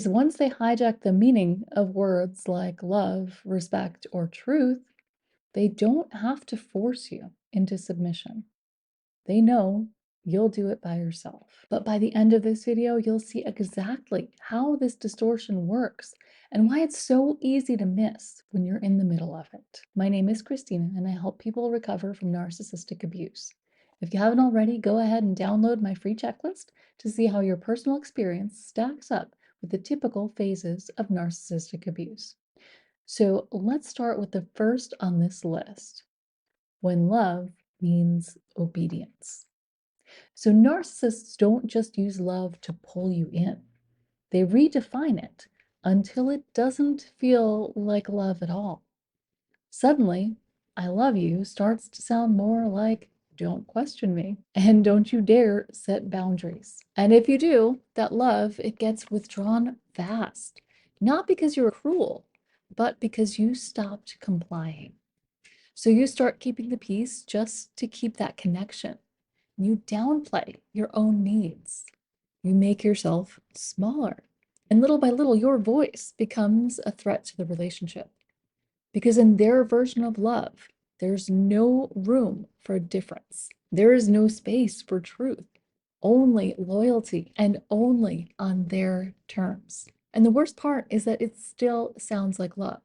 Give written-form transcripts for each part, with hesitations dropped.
Because once they hijack the meaning of words like love, respect, or truth, they don't have to force you into submission. They know you'll do it by yourself. But by the end of this video, you'll see exactly how this distortion works and why it's so easy to miss when you're in the middle of it. My name is Christina, and I help people recover from narcissistic abuse. If you haven't already, go ahead and download my free checklist to see how your personal experience stacks up with the typical phases of narcissistic abuse. So let's start with the first on this list, when love means obedience. So narcissists don't just use love to pull you in. They redefine it until it doesn't feel like love at all. Suddenly, I love you starts to sound more like don't question me and don't you dare set boundaries. And if you do, that love, it gets withdrawn fast. Not because you're cruel, but because you stopped complying. So you start keeping the peace just to keep that connection. You downplay your own needs. You make yourself smaller. And little by little, your voice becomes a threat to the relationship. Because in their version of love, there's no room for difference. There is no space for truth, only loyalty, and only on their terms. And the worst part is that it still sounds like love.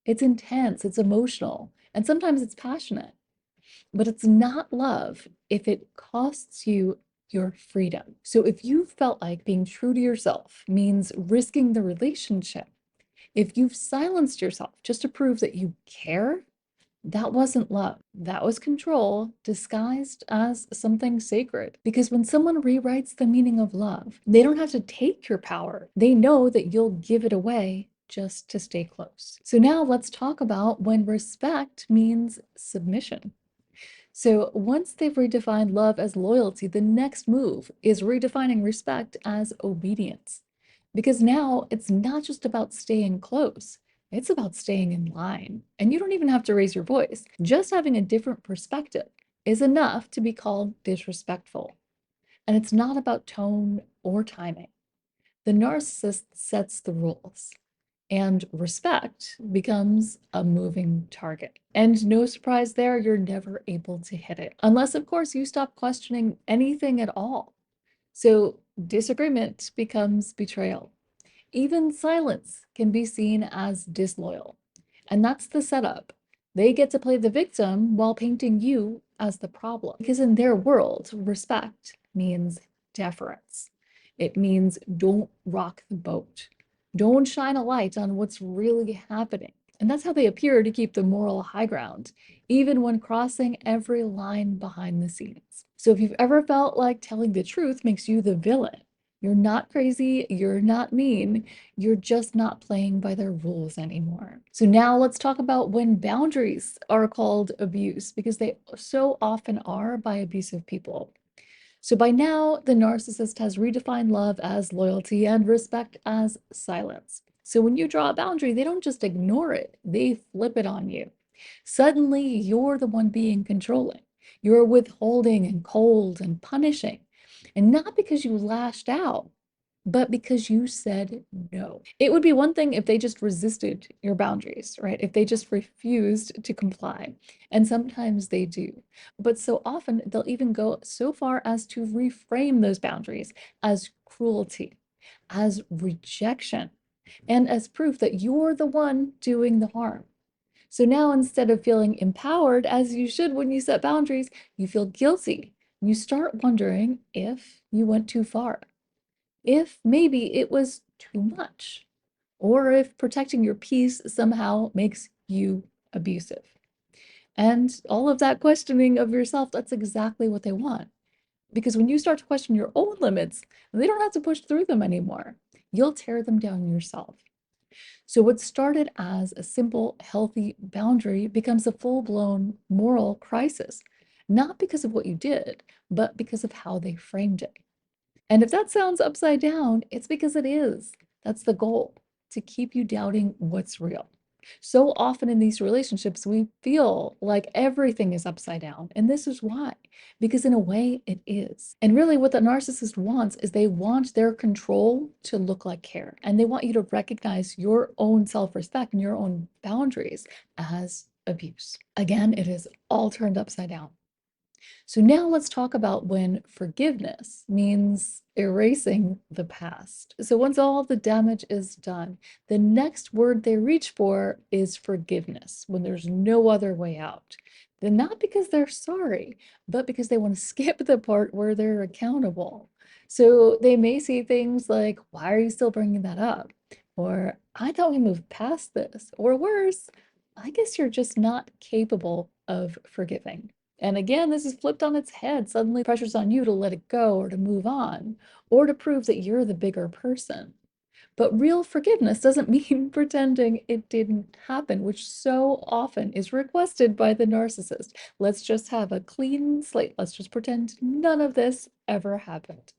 It's intense, it's emotional, and sometimes it's passionate. But it's not love if it costs you your freedom. So if you felt like being true to yourself means risking the relationship, if you've silenced yourself just to prove that you care, that wasn't love. That was control disguised as something sacred. Because when someone rewrites the meaning of love, they don't have to take your power. They know that you'll give it away just to stay close. So now let's talk about when respect means submission. So once they've redefined love as loyalty, the next move is redefining respect as obedience. Because now it's not just about staying close, it's about staying in line. And you don't even have to raise your voice. Just having a different perspective is enough to be called disrespectful. And it's not about tone or timing. The narcissist sets the rules, and respect becomes a moving target. And no surprise there, you're never able to hit it. Unless, of course, you stop questioning anything at all. So disagreement becomes betrayal. Even silence can be seen as disloyal. And that's the setup. They get to play the victim while painting you as the problem. Because in their world, respect means deference. It means don't rock the boat. Don't shine a light on what's really happening. And that's how they appear to keep the moral high ground, even when crossing every line behind the scenes. So if you've ever felt like telling the truth makes you the villain, you're not crazy, you're not mean, you're just not playing by their rules anymore. So now let's talk about when boundaries are called abuse, because they so often are by abusive people. So by now, the narcissist has redefined love as loyalty and respect as silence. So when you draw a boundary, they don't just ignore it, they flip it on you. Suddenly, you're the one being controlling. You're withholding and cold and punishing. And not because you lashed out, but because you said no. It would be one thing if they just resisted your boundaries, right? If they just refused to comply. And sometimes they do. But so often they'll even go so far as to reframe those boundaries as cruelty, as rejection, and as proof that you're the one doing the harm. So now instead of feeling empowered, as you should when you set boundaries, you feel guilty. You start wondering if you went too far, if maybe it was too much, or if protecting your peace somehow makes you abusive. And all of that questioning of yourself, that's exactly what they want. Because when you start to question your own limits, they don't have to push through them anymore. You'll tear them down yourself. So what started as a simple, healthy boundary becomes a full-blown moral crisis, not because of what you did, but because of how they framed it. And if that sounds upside down, it's because it is. That's the goal, to keep you doubting what's real. So often in these relationships, we feel like everything is upside down. And this is why, because in a way it is. And really, what the narcissist wants is they want their control to look like care. And they want you to recognize your own self respect and your own boundaries as abuse. Again, it is all turned upside down. So now let's talk about when forgiveness means erasing the past. So once all the damage is done, the next word they reach for is forgiveness when there's no other way out. Then not because they're sorry, but because they want to skip the part where they're accountable. So they may say things like, "Why are you still bringing that up?" Or, "I thought we moved past this." Or worse, "I guess you're just not capable of forgiving." And again, this is flipped on its head. Suddenly, pressure's on you to let it go or to move on or to prove that you're the bigger person. But real forgiveness doesn't mean pretending it didn't happen, which so often is requested by the narcissist. Let's just have a clean slate. Let's just pretend none of this ever happened.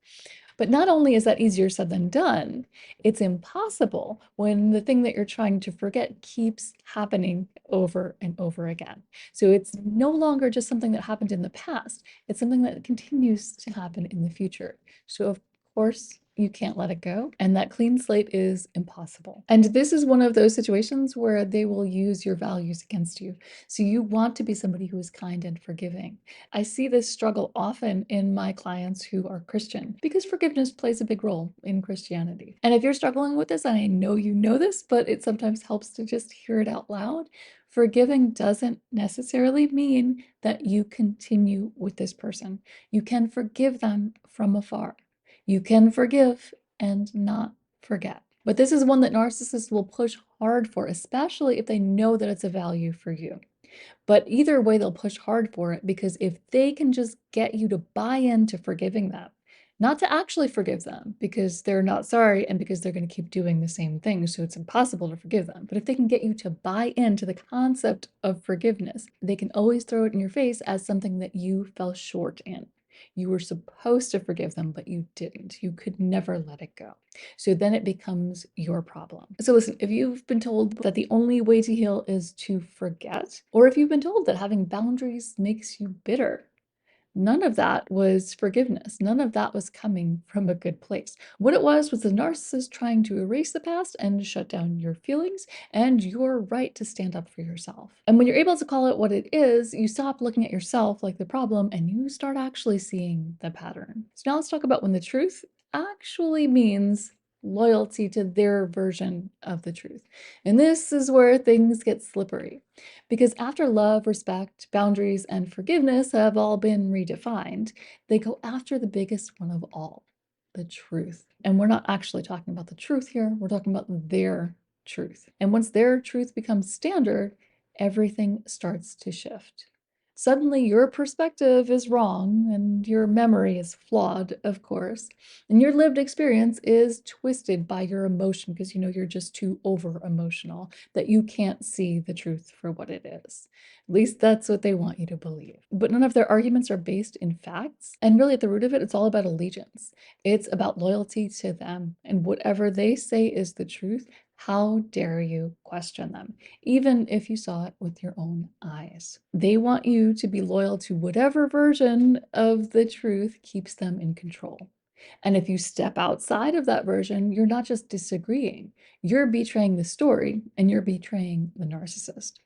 But not only is that easier said than done, it's impossible when the thing that you're trying to forget keeps happening over and over again. So it's no longer just something that happened in the past, it's something that continues to happen in the future. So, of course, you can't let it go, and that clean slate is impossible. And this is one of those situations where they will use your values against you. So you want to be somebody who is kind and forgiving. I see this struggle often in my clients who are Christian because forgiveness plays a big role in Christianity. And if you're struggling with this, and I know you know this, but it sometimes helps to just hear it out loud, forgiving doesn't necessarily mean that you continue with this person. You can forgive them from afar. You can forgive and not forget. But this is one that narcissists will push hard for, especially if they know that it's a value for you. But either way, they'll push hard for it because if they can just get you to buy into forgiving them, not to actually forgive them because they're not sorry and because they're going to keep doing the same thing, so it's impossible to forgive them. But if they can get you to buy into the concept of forgiveness, they can always throw it in your face as something that you fell short in. You were supposed to forgive them, but you didn't. You could never let it go. So then it becomes your problem. So listen, if you've been told that the only way to heal is to forget, or if you've been told that having boundaries makes you bitter, none of that was forgiveness. None of that was coming from a good place. What it was the narcissist trying to erase the past and shut down your feelings and your right to stand up for yourself. And when you're able to call it what it is, you stop looking at yourself like the problem and you start actually seeing the pattern. So now let's talk about when the truth actually means loyalty to their version of the truth. And this is where things get slippery. Because after love, respect, boundaries, and forgiveness have all been redefined, they go after the biggest one of all, the truth. And we're not actually talking about the truth here, we're talking about their truth. And once their truth becomes standard, everything starts to shift. Suddenly, your perspective is wrong and your memory is flawed, of course. And your lived experience is twisted by your emotion because you're just too over emotional, that you can't see the truth for what it is. At least that's what they want you to believe. But none of their arguments are based in facts. And really, at the root of it, it's all about allegiance. It's about loyalty to them. And whatever they say is the truth, how dare you question them, even if you saw it with your own eyes? They want you to be loyal to whatever version of the truth keeps them in control. And if you step outside of that version, you're not just disagreeing, you're betraying the story and you're betraying the narcissist.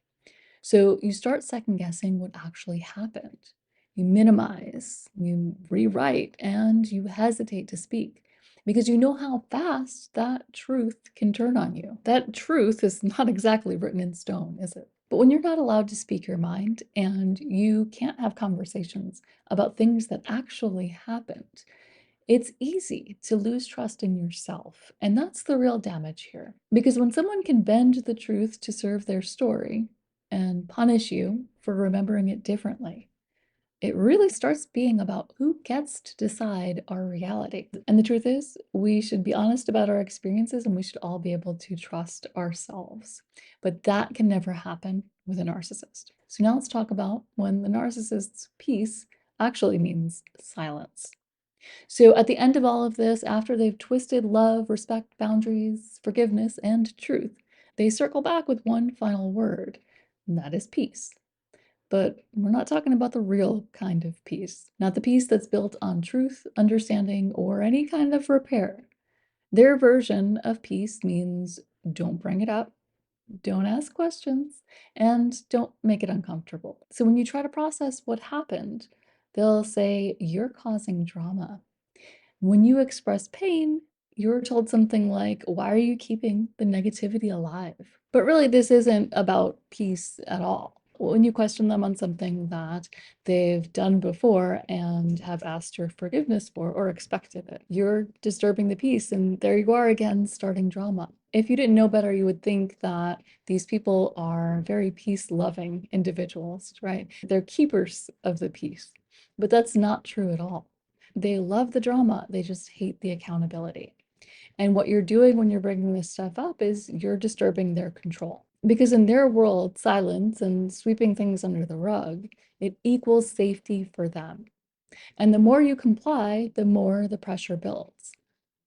So you start second guessing what actually happened. You minimize, you rewrite, and you hesitate to speak because you know how fast that truth can turn on you. That truth is not exactly written in stone, is it? But when you're not allowed to speak your mind and you can't have conversations about things that actually happened, it's easy to lose trust in yourself. And that's the real damage here. Because when someone can bend the truth to serve their story and punish you for remembering it differently, it really starts being about who gets to decide our reality. And the truth is, we should be honest about our experiences and we should all be able to trust ourselves. But that can never happen with a narcissist. So now let's talk about when the narcissist's peace actually means silence. So at the end of all of this, after they've twisted love, respect, boundaries, forgiveness, and truth, They circle back with one final word, and that is peace. But we're not talking about the real kind of peace, not the peace that's built on truth, understanding, or any kind of repair. Their version of peace means don't bring it up, don't ask questions, and don't make it uncomfortable. So when you try to process what happened, they'll say, "You're causing drama." When you express pain, you're told something like, "Why are you keeping the negativity alive?" But really, this isn't about peace at all. When you question them on something that they've done before and have asked your forgiveness for or expected it, you're disturbing the peace, and there you are again, starting drama. If you didn't know better, you would think that these people are very peace-loving individuals, right? They're keepers of the peace, but that's not true at all. They love the drama, they just hate the accountability. And what you're doing when you're bringing this stuff up is you're disturbing their control. Because in their world, silence and sweeping things under the rug, it equals safety for them. And the more you comply, the more the pressure builds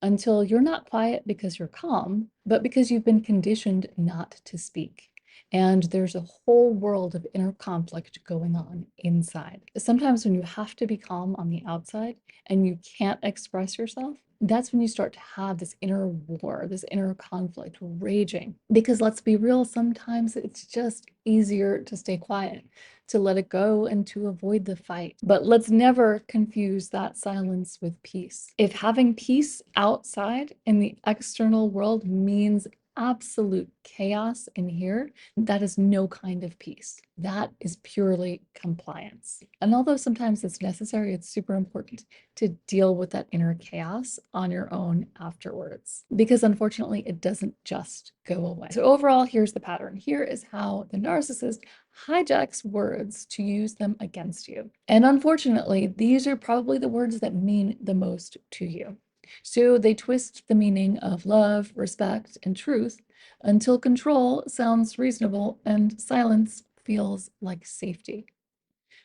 until you're not quiet because you're calm, but because you've been conditioned not to speak. And there's a whole world of inner conflict going on inside. Sometimes when you have to be calm on the outside and you can't express yourself, that's when you start to have this inner war, this inner conflict raging. Because let's be real, sometimes it's just easier to stay quiet, to let it go, and to avoid the fight. But let's never confuse that silence with peace. If having peace outside in the external world means absolute chaos in here, that is no kind of peace. That is purely compliance. And although sometimes it's necessary, it's super important to deal with that inner chaos on your own afterwards, because unfortunately, it doesn't just go away. So overall, here's the pattern. Here is how the narcissist hijacks words to use them against you. And unfortunately, these are probably the words that mean the most to you. So they twist the meaning of love, respect, and truth until control sounds reasonable and silence feels like safety.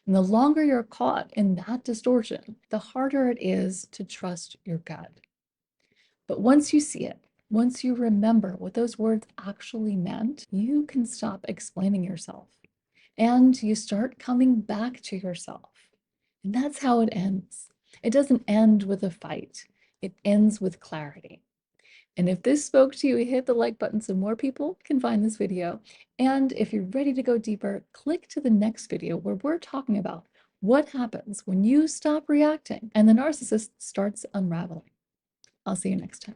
And the longer you're caught in that distortion, the harder it is to trust your gut. But once you see it, once you remember what those words actually meant, you can stop explaining yourself and you start coming back to yourself. And that's how it ends. It doesn't end with a fight, it ends with clarity. And if this spoke to you, hit the like button so more people can find this video. And if you're ready to go deeper, click to the next video where we're talking about what happens when you stop reacting and the narcissist starts unraveling. I'll see you next time.